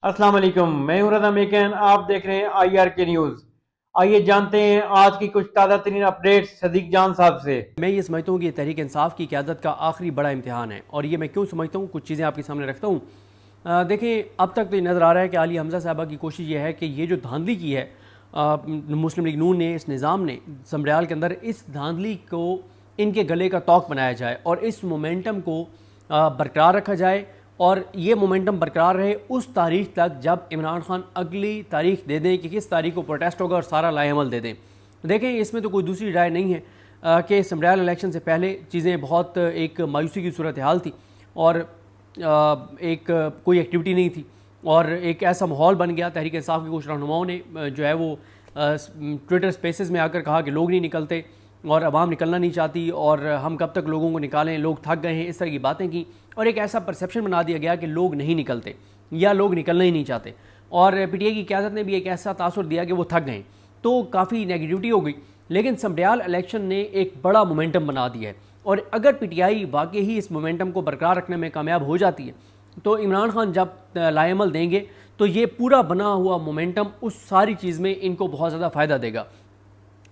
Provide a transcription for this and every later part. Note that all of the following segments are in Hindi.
अस्सलाम वालेकुम, मैं हूं रज़ा मेकन। आप देख रहे हैं IRK न्यूज़। आइए जानते हैं आज की कुछ ताज़ा तरीन अपडेट सदीक जान साहब से। मैं ये समझता हूँ कि ये तहरीक इंसाफ की क़यादत का आखिरी बड़ा इम्तिहान है। और ये मैं क्यों समझता हूँ, कुछ चीज़ें आपके सामने रखता हूँ। देखें, अब तक तो ये नज़र आ रहा है कि आली हमज़ा साहबा की कोशिश ये है कि ये जो धांधली की है मुस्लिम लीग नून ने, इस निज़ाम ने समरियाल के अंदर, इस धांधली को इनके गले का तोक बनाया जाए और इस मोमेंटम को बरकरार रखा जाए। और ये मोमेंटम बरकरार रहे उस तारीख तक जब इमरान खान अगली तारीख दे दें कि किस तारीख को प्रोटेस्ट होगा और सारा लाएमल दे दें। देखें, इसमें तो कोई दूसरी राय नहीं है कि समरियाल इलेक्शन से पहले चीज़ें बहुत एक मायूसी की सूरत हाल थी और एक कोई एक्टिविटी नहीं थी और एक ऐसा माहौल बन गया। तहरीक इंसाफ के कुछ रहनुमाओं ने जो है वो ट्विटर स्पेसेस में आकर कहा कि लोग नहीं निकलते और अवाम निकलना नहीं चाहती और हम कब तक लोगों को निकालें, लोग थक गए हैं, इस तरह की बातें की और एक ऐसा परसेप्शन बना दिया गया कि लोग नहीं निकलते या लोग निकलना ही नहीं चाहते। और PTI की क़यादत ने भी एक ऐसा तासुर दिया कि वो थक गए, तो काफ़ी नेगेटिविटी हो गई। लेकिन समरियाल इलेक्शन ने एक बड़ा मोमेंटम बना दिया है और अगर PTI वाकई ही इस मोमेंटम को बरकरार रखने में कामयाब हो जाती है तो इमरान खान जब लाएमल देंगे तो ये पूरा बना हुआ मोमेंटम उस सारी चीज़ में इनको बहुत ज़्यादा फ़ायदा देगा।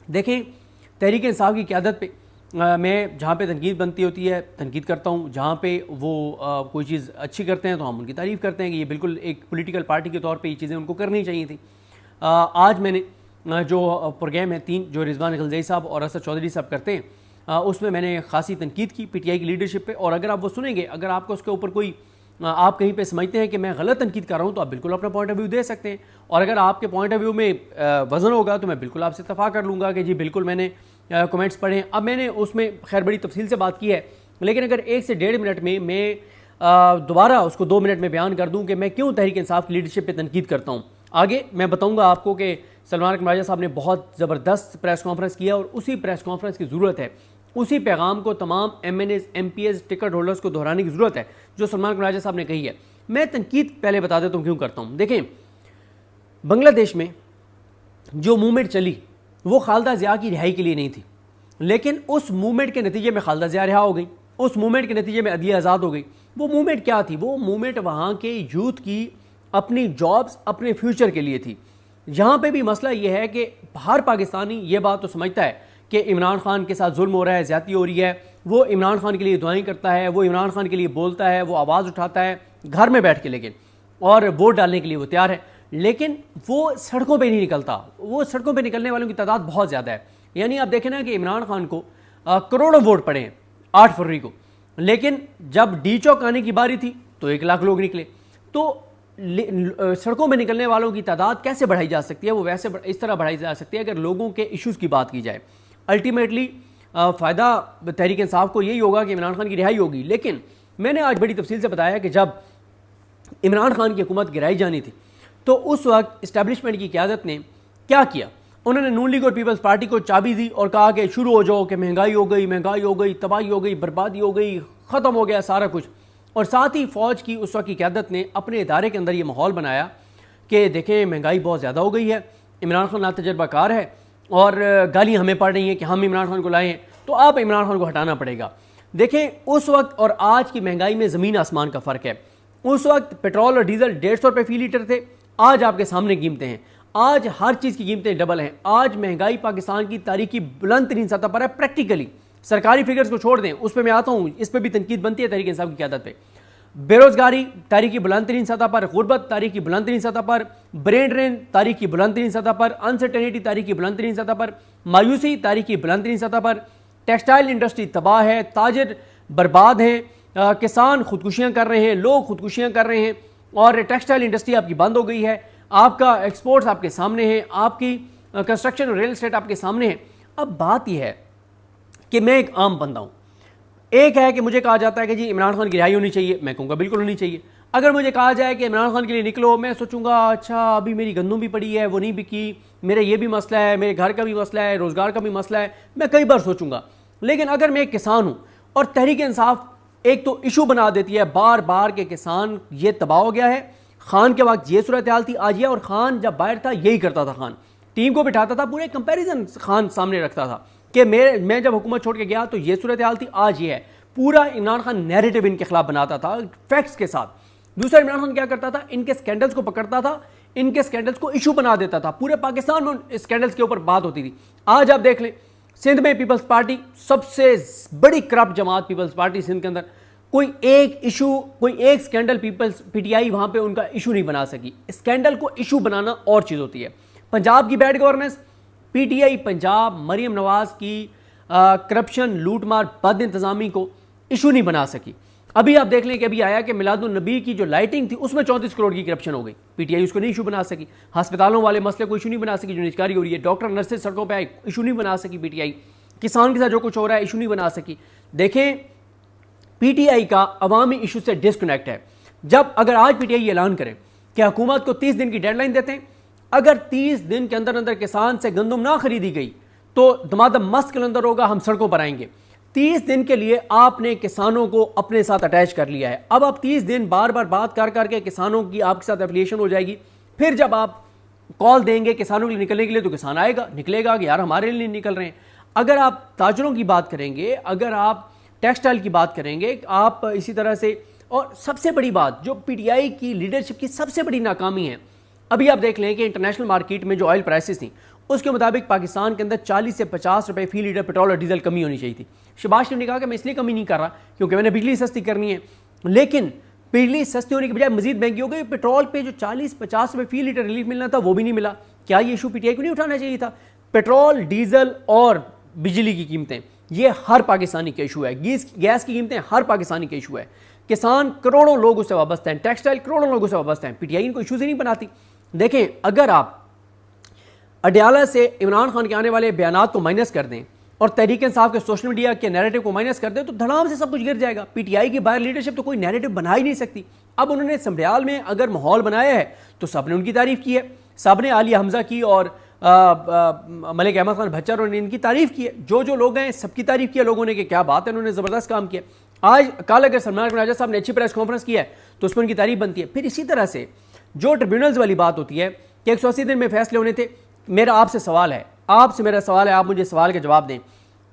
देखें, तहरीक इंसाफ की क़यादत पे मैं जहाँ पे तनकीद बनती होती है तनकीद करता हूँ, जहाँ पे वो कोई चीज़ अच्छी करते हैं तो हम उनकी तारीफ़ करते हैं कि ये बिल्कुल एक पॉलिटिकल पार्टी के तौर पे ये चीज़ें उनको करनी चाहिए थी। आज मैंने जो प्रोग्राम है 3 जो रिजवान गलज़ई साहब और असद चौधरी साहब करते हैं उसमें मैंने खासी तनकीद की PTI की लीडरशिप पे। और अगर आप वो सुनेंगे, अगर आपको उसके ऊपर कोई आप कहीं पे समझते हैं कि मैं गलत तनकीद कर रहा हूँ तो आप बिल्कुल अपना पॉइंट ऑफ व्यू दे सकते हैं और अगर आपके पॉइंट ऑफ व्यू में वज़न होगा तो मैं बिल्कुल आपसे इत्तफ़ाक़ कर लूँगा कि जी बिल्कुल मैंने कमेंट्स पढ़े हैं। अब मैंने उसमें खैर बड़ी तफसील से बात की है, लेकिन अगर 1 से 1.5 मिनट में मैं दोबारा उसको 2 मिनट में बयान कर दूँ कि मैं क्यों तहरीक इंसाफ की लीडरशिप पर तनकीद करता हूँ, आगे मैं बताऊँगा आपको कि सलमान अकबर राजा साहब ने बहुत ज़बरदस्त प्रेस कॉन्फ्रेंस किया और उसी प्रेस कॉन्फ्रेंस की ज़रूरत है, उसी पैगाम को तमाम MNAs MPs टिकट होल्डर्स को दोहराने की ज़रूरत है जो सलमान अकबर राजा साहब ने कही है। मैं तनकीद पहले बता देता हूँ क्यों करता हूँ। देखें, बांग्लादेश में जो मूवमेंट चली वो खालदा ज़िया की रिहाई के लिए नहीं थी, लेकिन उस मूवमेंट के नतीजे में खालदा ज़िया रिहा हो गई, उस मूवमेंट के नतीजे में अदलिया आज़ाद हो गई। वो मूवमेंट क्या थी? वो मूवमेंट वहाँ के यूथ की अपनी जॉब्स, अपने फ्यूचर के लिए थी। यहाँ पे भी मसला ये है कि हर पाकिस्तानी ये बात तो समझता है कि इमरान खान के साथ जुल्म हो रहा है, ज़्यादती हो रही है, वो इमरान खान के लिए दुआएं करता है, वो इमरान खान के लिए बोलता है, वो आवाज़ उठाता है घर में बैठ के, लेकिन और वोट डालने के लिए वो तैयार है, लेकिन वो सड़कों पे नहीं निकलता। वो सड़कों पे निकलने वालों की तादाद बहुत ज़्यादा है। यानी आप देखें ना कि इमरान खान को करोड़ों वोट पड़े हैं 8 फरवरी को, लेकिन जब डी चौक आने की बारी थी तो 1 लाख लोग निकले। तो सड़कों में निकलने वालों की तादाद कैसे बढ़ाई जा सकती है? वो वैसे इस तरह बढ़ाई जा सकती है अगर लोगों के इश्यूज़ की बात की जाए। अल्टीमेटली फ़ायदा तहरीक इंसाफ को यही होगा कि इमरान खान की रिहाई होगी। लेकिन मैंने आज बड़ी तफसील से बताया कि जब इमरान खान की हुकूमत गिराई जानी थी तो उस वक्त इस्टेब्लिशमेंट की क़यादत ने क्या किया? उन्होंने नून लीग और पीपल्स पार्टी को चाबी दी और कहा कि शुरू हो जाओ, कि महंगाई हो गई, तबाही हो गई, बर्बादी हो गई, ख़त्म हो गया सारा कुछ। और साथ ही फ़ौज की उस वक्त की क़यादत ने अपने इदारे के अंदर ये माहौल बनाया कि देखें महंगाई बहुत ज़्यादा हो गई है, इमरान खान नातजुर्बाकार है और गालियाँ हमें पड़ रही हैं कि हम इमरान खान को लाए हैं, तो अब इमरान खान को हटाना पड़ेगा। देखें, उस वक्त और आज की महंगाई में ज़मीन आसमान का फ़र्क है। उस वक्त पेट्रोल और डीजल 150 रुपये फ़ी लीटर थे, आज आपके सामने कीमतें हैं। आज हर चीज़ की कीमतें डबल हैं। आज महंगाई पाकिस्तान की तारीख की बुलंद तरीन सतह पर है। प्रैक्टिकली सरकारी फिगर्स को छोड़ दें, उस पर मैं आता हूँ, इस पर भी तनकीद बनती है तहरीक इंसाफ की क़यादत पे। बेरोज़गारी तारीख की बुलंद तरीन सतह पर, गुर्बत तारीख की बुलंद तरीन सतह पर, ब्रेन ड्रेन तारीख की बुलंद तरीन सतह पर, अनसर्टेनिटी तारीख की बुलंद तरीन सतह पर, मायूसी तारीख की बुलंद तरीन सतह पर, टेक्सटाइल इंडस्ट्री तबाह है, ताजर बर्बाद हैं, किसान खुदकुशियाँ कर रहे हैं, लोग खुदकुशियाँ कर रहे हैं और टेक्सटाइल इंडस्ट्री आपकी बंद हो गई है। आपका एक्सपोर्ट्स आपके सामने है, आपकी कंस्ट्रक्शन और रियल एस्टेट आपके सामने है। अब बात यह है कि मैं एक आम बंदा हूँ। एक है कि मुझे कहा जाता है कि जी इमरान खान की रिहाई होनी चाहिए, मैं कहूँगा बिल्कुल होनी चाहिए। अगर मुझे कहा जाए कि इमरान खान के लिए निकलो, मैं सोचूंगा अच्छा अभी मेरी गंदम भी पड़ी है, वो नहीं बिकी, मेरा ये भी मसला है, मेरे घर का भी मसला है, रोज़गार का भी मसला है, मैं कई बार सोचूंगा। लेकिन अगर मैं एक किसान हूँ और तहरीक इंसाफ एक तो इशू बना देती है बार बार के किसान ये तबाह हो गया है, खान के वक्त ये सूरत हाल थी, आज ये, और खान जब बाहर था यही करता था, खान टीम को बिठाता था, पूरे कंपैरिजन खान सामने रखता था कि मैं जब हुकूमत छोड़ के गया तो ये सूरत हाल थी, आज ये है। पूरा इमरान खान नैरेटिव इनके खिलाफ बनाता था फैक्ट्स के साथ। दूसरा, इमरान खान क्या करता था, इनके स्कैंडल्स को पकड़ता था, इनके स्कैंडल्स को इशू बना देता था, पूरे पाकिस्तान में उन स्कैंडल्स के ऊपर बात होती थी। आज आप देख लें, सिंध में पीपल्स पार्टी सबसे बड़ी करप्ट जमात, पीपल्स पार्टी सिंध के अंदर कोई एक इशू, कोई एक स्कैंडल पीटीआई वहां पे उनका इशू नहीं बना सकी। स्कैंडल को इशू बनाना और चीज होती है। पंजाब की bad governance, PTI Punjab Maryam Nawaz की करप्शन, लूटमार, बद इंतजामी को इशू नहीं बना सकी। अभी आप देख लें कि अभी आया कि मिलादुन नबी की जो लाइटिंग थी उसमें 34 करोड़ की करप्शन हो गई, पीटीआई उसको नहीं इशू बना सकी। अस्पतालों वाले मसले को इशू नहीं बना सकी जो निजकारी हो रही है। डॉक्टर नर्सेज सड़कों पर आए, इशू नहीं बना सकी पीटीआई। किसान के साथ जो कुछ हो रहा है, इशू नहीं बना सकी। देखें, पीटीआई का अवामी इशू से डिस्कनेक्ट है। जब अगर आज पीटीआई ऐलान करे कि हुकूमत को 30 दिन की डेडलाइन देते हैं, अगर 30 दिन के अंदर अंदर किसान से गंदम ना खरीदी गई तो दमादम मस्त के अंदर होगा, हम सड़कों पर आएंगे। 30 दिन के लिए आपने किसानों को अपने साथ अटैच कर लिया है। अब आप 30 दिन बार बार बात कर करके किसानों की आपके साथ एफिलिएशन हो जाएगी। फिर जब आप कॉल देंगे किसानों के लिए निकलने के लिए, तो किसान आएगा, निकलेगा कि यार हमारे लिए निकल रहे हैं। अगर आप ताजरों की बात करेंगे, अगर आप टेक्सटाइल की बात करेंगे, आप इसी तरह से, और सबसे बड़ी बात जो पीटीआई की लीडरशिप की सबसे बड़ी नाकामी है, अभी आप देख लें कि इंटरनेशनल मार्केट में जो ऑयल प्राइसेस थी उसके मुताबिक पाकिस्तान के अंदर 40 से 50 रुपए फी लीटर पेट्रोल और डीजल कमी होनी चाहिए थी। शहबाज शरीफ ने कहा कि मैं इसलिए कमी नहीं कर रहा क्योंकि मैंने बिजली सस्ती करनी है, लेकिन बिजली सस्ती होने के बजाय मजीद महंगी हो गई। पेट्रोल पे जो 40-50 रुपए फी लीटर रिलीफ मिलना था वो भी नहीं मिला। क्या ये इशू पीटीआई को नहीं उठाना चाहिए था? पेट्रोल, डीजल और बिजली की कीमतें, ये हर पाकिस्तानी का इशू है। गैस की कीमतें हर पाकिस्तानी का इशू है। किसान करोड़ों लोग उससे वाबस्ते हैं, टेक्सटाइल करोड़ों लोग उससे वाबस्ते हैं। पीटीआई इनको इशूज ही नहीं बनाती। देखें, अगर आप अडयाला से इमरान खान के आने वाले बयानात को माइनस कर दें और तहरीक इंसाफ के सोशल मीडिया के नैरेटिव को माइनस कर दें तो धड़ाम से सब कुछ गिर जाएगा। पीटीआई की बाहर लीडरशिप तो कोई नैरेटिव बना ही नहीं सकती। अब उन्होंने समरियाल में अगर माहौल बनाया है तो सबने उनकी तारीफ की है, सबने आलिया हमजा की और मलिक अहमद खान भच्चर और इनकी तारीफ की है। जो जो लोग हैं सबकी तारीफ किया लोगों ने कि क्या बात है, उन्होंने ज़बरदस्त काम किया। आज कल अगर सलमान राजा साहब ने अच्छी प्रेस कॉन्फ्रेंस किया है तो उस पर उनकी तारीफ बनती है। फिर इसी तरह से जो ट्रिब्यूनल्स वाली बात होती है कि 180 दिन में फैसले होने थे, मेरा आपसे सवाल है, मेरा सवाल है, आप मुझे सवाल का जवाब दें।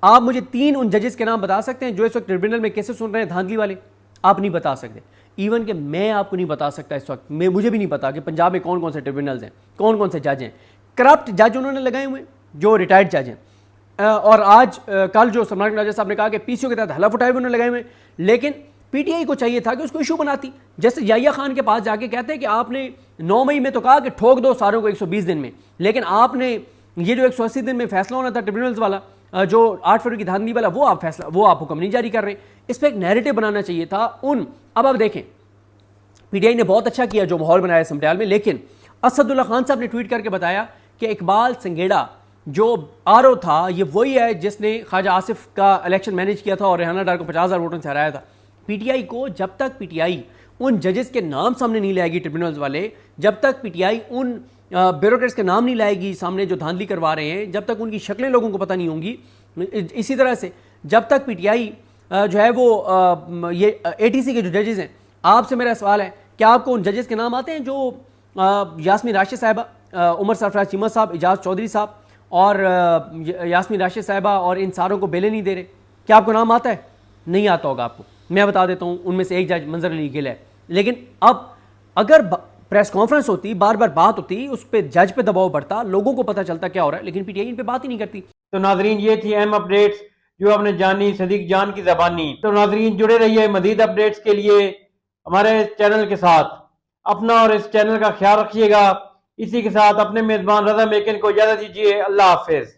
आप मुझे 3 उन जजेस के नाम बता सकते हैं जो इस वक्त ट्रिब्यूनल में केसेस सुन रहे हैं धांधली वाले? आप नहीं बता सकते। इवन कि मैं आपको नहीं बता सकता इस वक्त, मुझे भी नहीं पता कि पंजाब में कौन कौन से ट्रिब्यूनल्स हैं, कौन कौन से जज हैं। करप्ट जज उन्होंने लगाए हुए जो रिटायर्ड जज हैं। और आज कल जो सलमान राजा साहब ने कहा कि पीसीओ के तहत हलफ उठाए उन्होंने लगाए हुए, लेकिन पीटीआई को चाहिए था कि उसको इशू बनाती। जैसे याहिया खान के पास जाके कहते हैं कि आपने 9 मई में तो कहा कि ठोक दो सारों को 120 दिन में, लेकिन आपने ये जो 180 दिन में फैसला होना था ट्रिब्यूनल्स वाला, जो 8 फरवरी की धांधली वाला, वो आप हुक्म नहीं जारी कर रहे। इस पर एक नैरेटिव बनाना चाहिए था अब आप देखें, पीटीआई ने बहुत अच्छा किया जो माहौल बनाया समरियाल में, लेकिन असदुल्ला खान साहब ने ट्वीट करके बताया कि इकबाल संगेड़ा जो आरओ था ये वही है जिसने ख्वाजा आसिफ का इलेक्शन मैनेज किया था और रेहाना डार को 50,000 वोटों से हराया था। पीटीआई को जब तक पीटीआई उन जजेस के नाम सामने नहीं लाएगी ट्रिब्यूनल्स वाले, जब तक पीटीआई उन ब्यूरोक्रेट्स के नाम नहीं लाएगी सामने जो धांधली करवा रहे हैं, जब तक उनकी शक्लें लोगों को पता नहीं होंगी, इसी तरह से जब तक पीटीआई जो है वो ये एटीसी के जो जजेस हैं, आपसे मेरा सवाल है क्या आपको उन जजेस के नाम आते हैं जो यास्मीन राशिद साहिबा, उमर सरफराज चीमा साहब, एजाज चौधरी साहब और यास्मीन राशिद साहिबा और इन सारों को बेले नहीं दे रहे? क्या आपको नाम आता है? नहीं आता होगा आपको। मैं बता देता हूँ, उनमें से एक जज मंजर अली गिल है। लेकिन अब अगर प्रेस कॉन्फ्रेंस होती, बार बार बात होती, उस पर जज पे दबाव बढ़ता, लोगों को पता चलता क्या हो रहा है, लेकिन पीटीआई इन पे बात ही नहीं करती। तो नाजरीन, ये थी अहम अपडेट्स जो आपने जानी सदीक जान की ज़बानी। तो नाजरीन, जुड़े रहिए मजीद अपडेट्स के लिए हमारे चैनल के साथ। अपना और इस चैनल का ख्याल रखिएगा। इसी के साथ अपने मेजबान रजा मेकिन को इजाजत दीजिए। अल्लाह हाफिज।